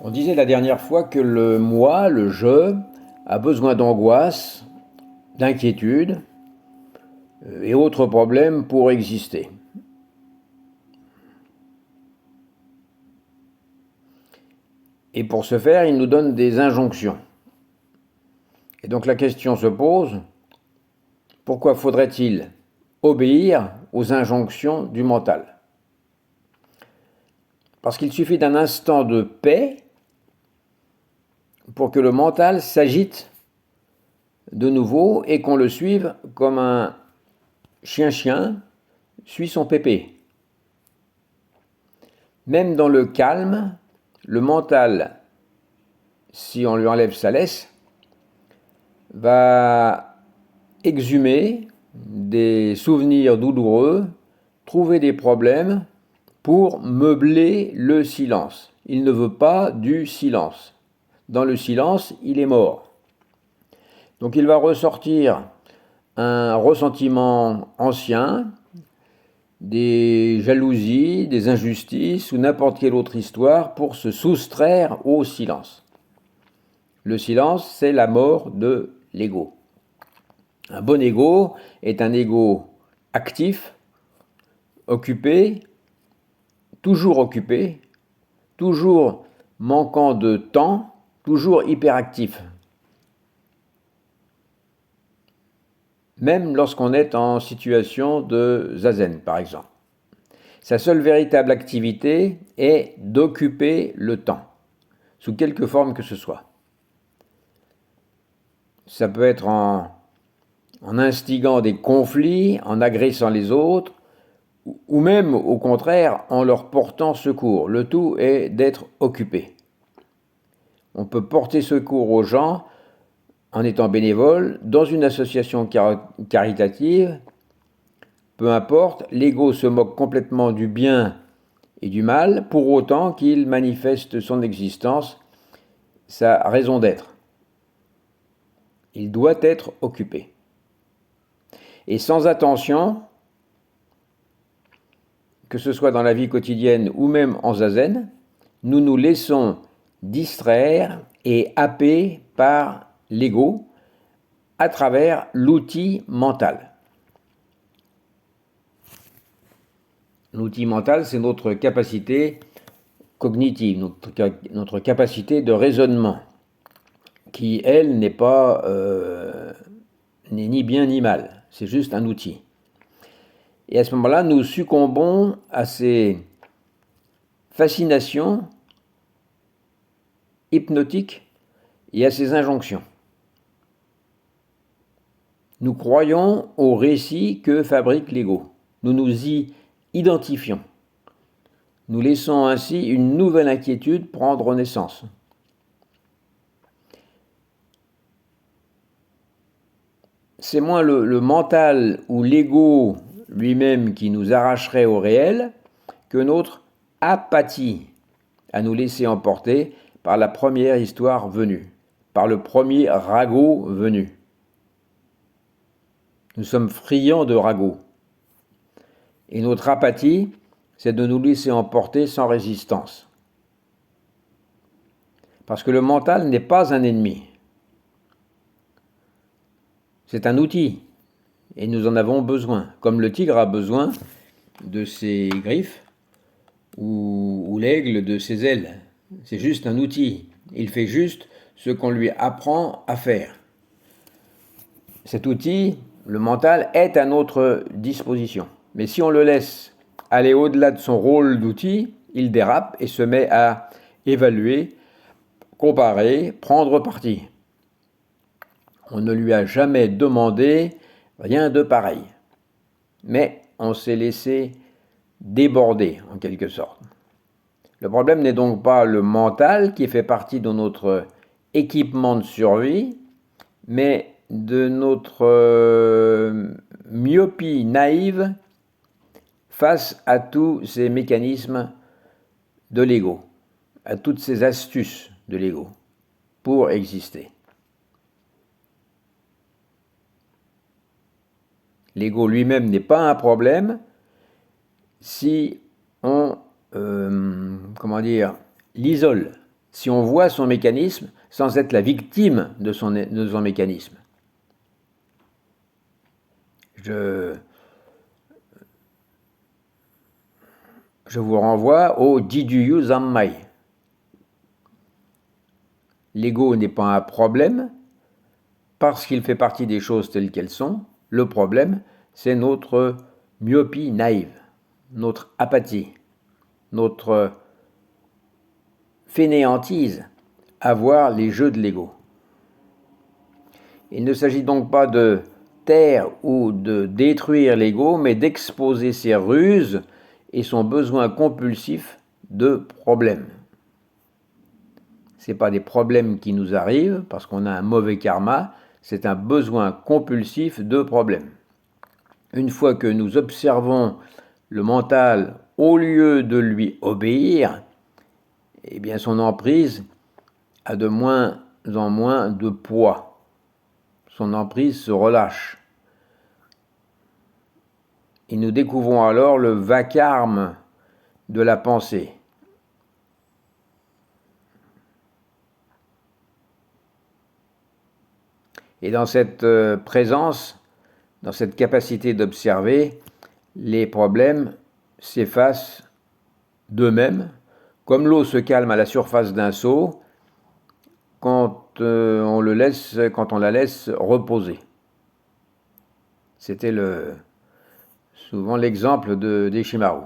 On disait la dernière fois que le moi, le je, a besoin d'angoisse, d'inquiétude et autres problèmes pour exister. Et pour ce faire, il nous donne des injonctions. Et donc la question se pose, pourquoi faudrait-il obéir aux injonctions du mental? Parce qu'il suffit d'un instant de paix pour que le mental s'agite de nouveau et qu'on le suive comme un chien suit son pépé. Même dans le calme, le mental, si on lui enlève sa laisse, va exhumer des souvenirs douloureux, trouver des problèmes pour meubler le silence. Il ne veut pas du silence. Dans le silence, il est mort. Donc il va ressortir un ressentiment ancien, des jalousies, des injustices ou n'importe quelle autre histoire pour se soustraire au silence. Le silence, c'est la mort de l'ego. Un bon ego est un ego actif, occupé, toujours manquant de temps, toujours hyperactif. Même lorsqu'on est en situation de zazen, par exemple. Sa seule véritable activité est d'occuper le temps, sous quelque forme que ce soit. Ça peut être en instigant des conflits, en agressant les autres, ou même, au contraire, en leur portant secours. Le tout est d'être occupé. On peut porter secours aux gens en étant bénévole, dans une association caritative, peu importe, l'ego se moque complètement du bien et du mal, pour autant qu'il manifeste son existence, sa raison d'être. Il doit être occupé. Et sans attention, que ce soit dans la vie quotidienne ou même en zazen, nous nous laissons distraire et happer par l'ego à travers l'outil mental. L'outil mental, c'est notre capacité cognitive, notre capacité de raisonnement, qui, elle, n'est ni bien ni mal, c'est juste un outil. Et à ce moment-là, nous succombons à ces fascinations hypnotiques et à ces injonctions. Nous croyons au récit que fabrique l'ego. Nous nous y identifions. Nous laissons ainsi une nouvelle inquiétude prendre naissance. C'est moins le mental ou l'ego lui-même qui nous arracherait au réel que notre apathie à nous laisser emporter par la première histoire venue, par le premier ragot venu. Nous sommes friands de ragots. Et notre apathie, c'est de nous laisser emporter sans résistance. Parce que le mental n'est pas un ennemi. C'est un outil. Et nous en avons besoin. Comme le tigre a besoin de ses griffes ou l'aigle de ses ailes. C'est juste un outil. Il fait juste ce qu'on lui apprend à faire. Cet outil, le mental, est à notre disposition. Mais si on le laisse aller au-delà de son rôle d'outil, il dérape et se met à évaluer, comparer, prendre parti. On ne lui a jamais demandé rien de pareil. Mais on s'est laissé déborder, en quelque sorte. Le problème n'est donc pas le mental qui fait partie de notre équipement de survie, mais de notre myopie naïve face à tous ces mécanismes de l'ego, à toutes ces astuces de l'ego pour exister. L'ego lui-même n'est pas un problème si on l'isole. si on voit son mécanisme sans être la victime de son mécanisme. Je vous renvoie au Jijuyu Zanmai. L'ego n'est pas un problème parce qu'il fait partie des choses telles qu'elles sont. Le problème, c'est notre myopie naïve, notre apathie, notre fainéantise à voir les jeux de l'ego. Il ne s'agit donc pas de taire ou de détruire l'ego, mais d'exposer ses ruses et son besoin compulsif de problèmes. Ce n'est pas des problèmes qui nous arrivent parce qu'on a un mauvais karma, c'est un besoin compulsif de problèmes. Une fois que nous observons le mental au lieu de lui obéir, eh bien son emprise a de moins en moins de poids. Son emprise se relâche. Et nous découvrons alors le vacarme de la pensée. Et dans cette présence, dans cette capacité d'observer, les problèmes s'effacent d'eux-mêmes, comme l'eau se calme à la surface d'un seau quand on la laisse reposer. C'était souvent l'exemple d'Ishimaru.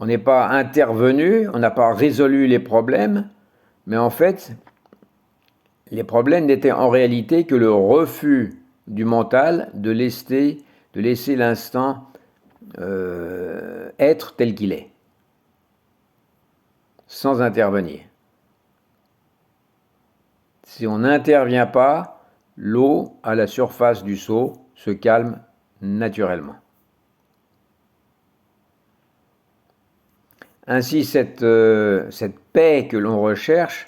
On n'est pas intervenu, on n'a pas résolu les problèmes, mais en fait, les problèmes n'étaient en réalité que le refus du mental de laisser l'instant être tel qu'il est, sans intervenir. Si on n'intervient pas, l'eau à la surface du seau se calme naturellement. Ainsi, cette paix que l'on recherche,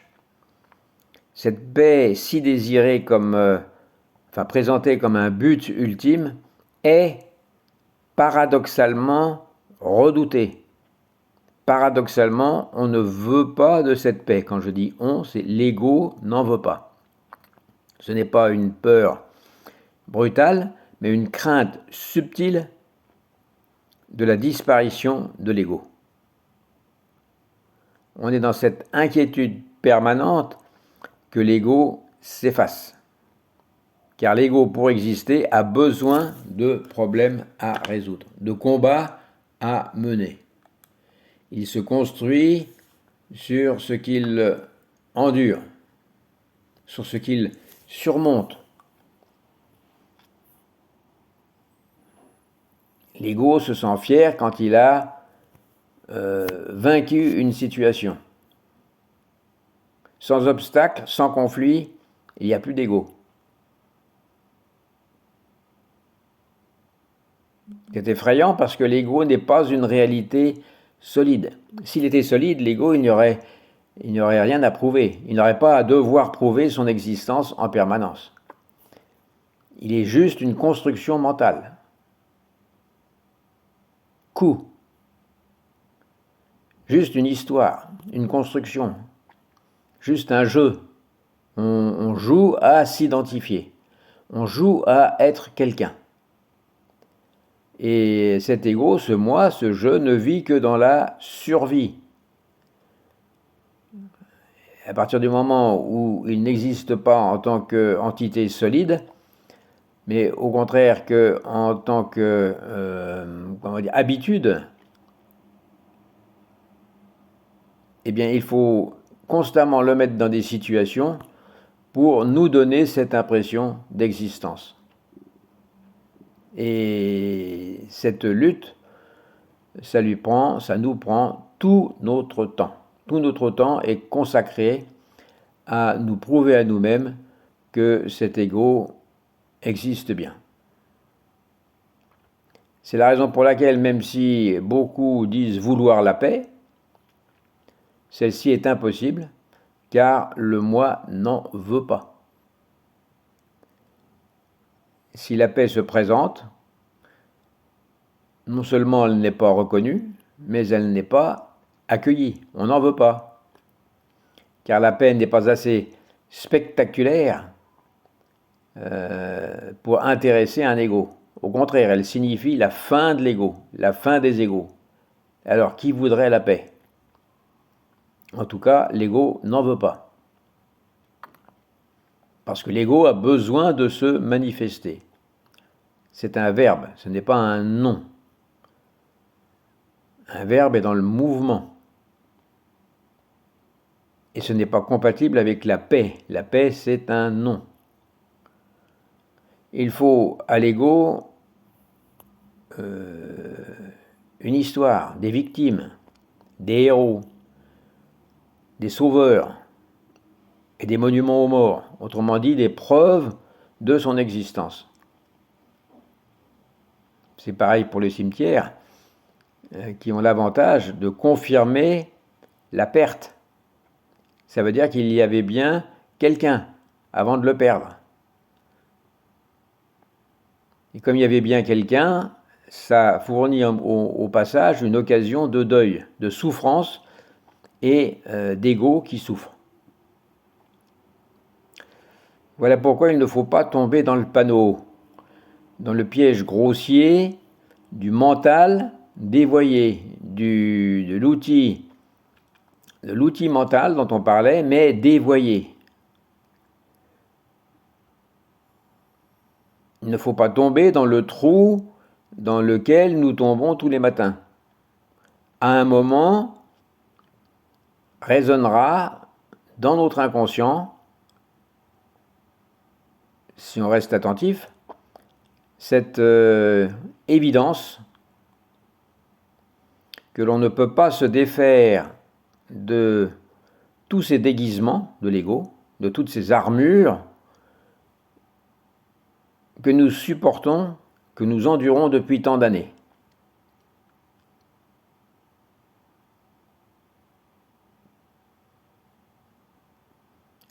cette paix si désirée présentée comme un but ultime, est paradoxalement redoutée. Paradoxalement, on ne veut pas de cette paix. Quand je dis on, c'est l'ego n'en veut pas. Ce n'est pas une peur brutale, mais une crainte subtile de la disparition de l'ego. On est dans cette inquiétude permanente que l'ego s'efface. Car l'ego, pour exister, a besoin de problèmes à résoudre, de combats à mener. Il se construit sur ce qu'il endure, sur ce qu'il surmonte. L'ego se sent fier quand il a vaincu une situation. Sans obstacle, sans conflit, il n'y a plus d'ego. C'est effrayant parce que l'ego n'est pas une réalité solide. S'il était solide, l'ego, il n'y aurait rien à prouver. Il n'aurait pas à devoir prouver son existence en permanence. Il est juste une construction mentale. Coup. Juste une histoire, une construction, juste un jeu. On joue à s'identifier, on joue à être quelqu'un. Et cet ego, ce moi, ce je ne vit que dans la survie. À partir du moment où il n'existe pas en tant qu'entité solide, mais au contraire qu'en tant que habitude, eh bien, il faut constamment le mettre dans des situations pour nous donner cette impression d'existence. Et cette lutte, ça nous prend tout notre temps. Tout notre temps est consacré à nous prouver à nous-mêmes que cet ego existe bien. C'est la raison pour laquelle, même si beaucoup disent vouloir la paix, celle-ci est impossible, car le moi n'en veut pas. Si la paix se présente, non seulement elle n'est pas reconnue, mais elle n'est pas accueillie. On n'en veut pas. Car la paix n'est pas assez spectaculaire pour intéresser un ego. Au contraire, elle signifie la fin de l'ego, la fin des égos. Alors, qui voudrait la paix? En tout cas, l'ego n'en veut pas. Parce que l'ego a besoin de se manifester. C'est un verbe, ce n'est pas un nom. Un verbe est dans le mouvement. Et ce n'est pas compatible avec la paix. La paix, c'est un nom. Il faut à l'ego une histoire, des victimes, des héros, des sauveurs et des monuments aux morts. Autrement dit, des preuves de son existence. C'est pareil pour les cimetières qui ont l'avantage de confirmer la perte. Ça veut dire qu'il y avait bien quelqu'un avant de le perdre. Et comme il y avait bien quelqu'un, ça fournit au passage une occasion de deuil, de souffrance et d'ego qui souffre. Voilà pourquoi il ne faut pas tomber dans le panneau, dans le piège grossier du mental dévoyé, de l'outil mental dont on parlait, mais dévoyé. Il ne faut pas tomber dans le trou dans lequel nous tombons tous les matins. À un moment, résonnera dans notre inconscient, si on reste attentif, cette évidence que l'on ne peut pas se défaire de tous ces déguisements de l'ego, de toutes ces armures que nous supportons, que nous endurons depuis tant d'années.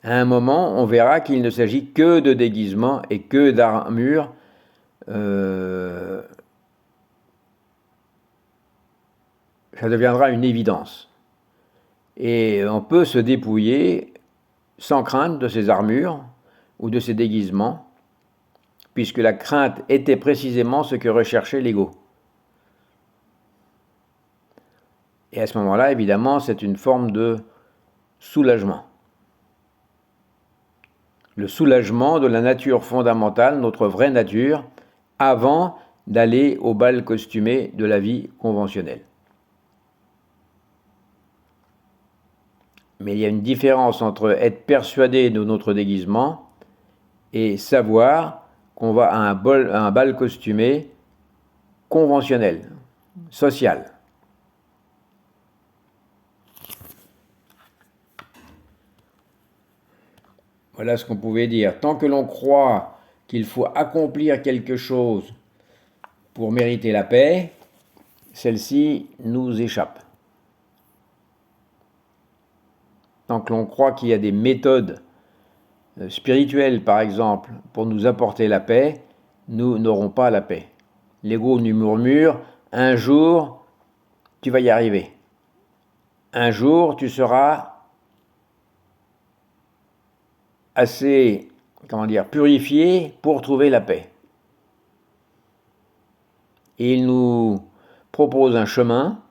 À un moment, on verra qu'il ne s'agit que de déguisements et que d'armures ça deviendra une évidence. Et on peut se dépouiller sans crainte de ces armures ou de ces déguisements, puisque la crainte était précisément ce que recherchait l'ego. Et à ce moment-là, évidemment, c'est une forme de soulagement. Le soulagement de la nature fondamentale, notre vraie nature, avant d'aller au bal costumé de la vie conventionnelle. Mais il y a une différence entre être persuadé de notre déguisement et savoir qu'on va à un bal costumé conventionnel, social. Voilà ce qu'on pouvait dire. Tant que l'on croit qu'il faut accomplir quelque chose pour mériter la paix, celle-ci nous échappe. Tant que l'on croit qu'il y a des méthodes spirituelles, par exemple, pour nous apporter la paix, nous n'aurons pas la paix. L'ego nous murmure, un jour, tu vas y arriver. Un jour, tu seras assez, purifié pour trouver la paix. Et il nous propose un chemin,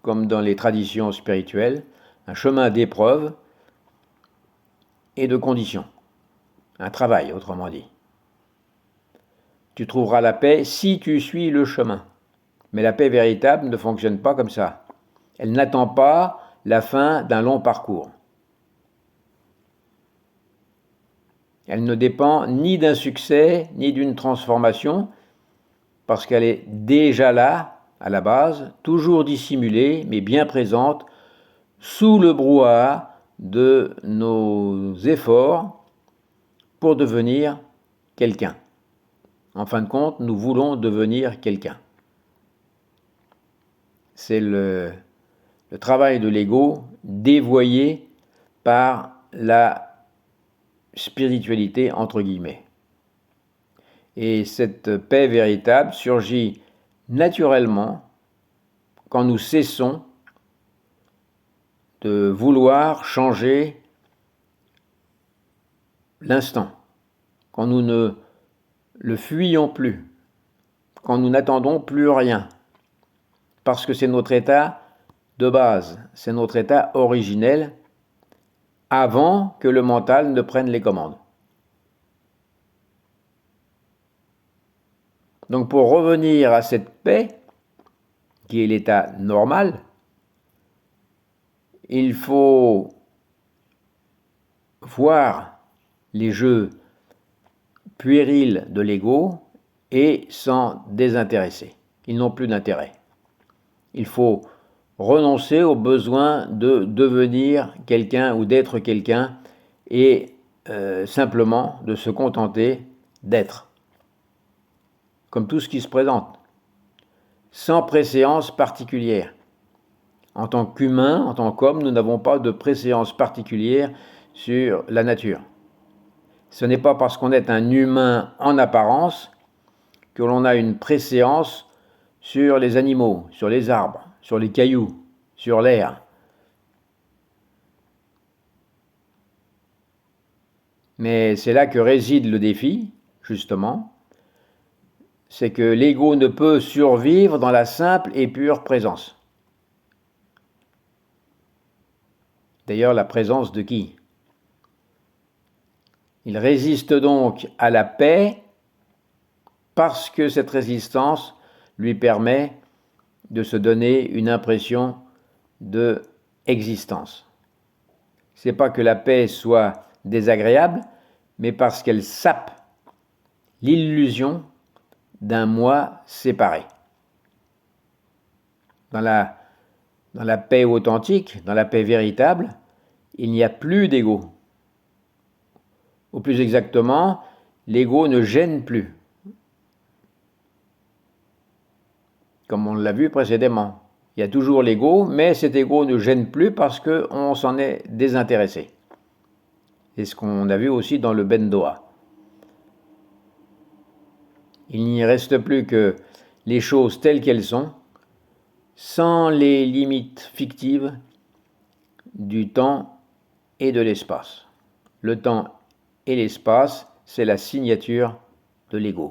comme dans les traditions spirituelles, un chemin d'épreuves et de conditions. Un travail, autrement dit. Tu trouveras la paix si tu suis le chemin. Mais la paix véritable ne fonctionne pas comme ça. Elle n'attend pas la fin d'un long parcours. Elle ne dépend ni d'un succès, ni d'une transformation, parce qu'elle est déjà là, à la base, toujours dissimulée, mais bien présente, sous le brouhaha de nos efforts pour devenir quelqu'un. En fin de compte, nous voulons devenir quelqu'un. C'est le travail de l'ego dévoyé par la spiritualité entre guillemets. Et cette paix véritable surgit naturellement quand nous cessons de vouloir changer l'instant, quand nous ne le fuyons plus, quand nous n'attendons plus rien, parce que c'est notre état de base, c'est notre état originel avant que le mental ne prenne les commandes. Donc pour revenir à cette paix, qui est l'état normal, il faut voir les jeux puérils de l'ego et s'en désintéresser. Ils n'ont plus d'intérêt. Il faut renoncer au besoin de devenir quelqu'un ou d'être quelqu'un et simplement de se contenter d'être, comme tout ce qui se présente, sans préséance particulière. En tant qu'humain, en tant qu'homme, nous n'avons pas de préséance particulière sur la nature. Ce n'est pas parce qu'on est un humain en apparence que l'on a une préséance sur les animaux, sur les arbres, sur les cailloux, sur l'air. Mais c'est là que réside le défi, justement, c'est que l'ego ne peut survivre dans la simple et pure présence. D'ailleurs, la présence de qui ? Il résiste donc à la paix parce que cette résistance lui permet de se donner une impression de existence. C'est pas que la paix soit désagréable, mais parce qu'elle sape l'illusion d'un moi séparé. Dans la paix authentique, dans la paix véritable, il n'y a plus d'ego. Ou plus exactement, l'ego ne gêne plus, comme on l'a vu précédemment. Il y a toujours l'ego, mais cet ego ne gêne plus parce qu'on s'en est désintéressé. C'est ce qu'on a vu aussi dans le Bendoa. Il n'y reste plus que les choses telles qu'elles sont, sans les limites fictives du temps et de l'espace. Le temps et l'espace, c'est la signature de l'ego.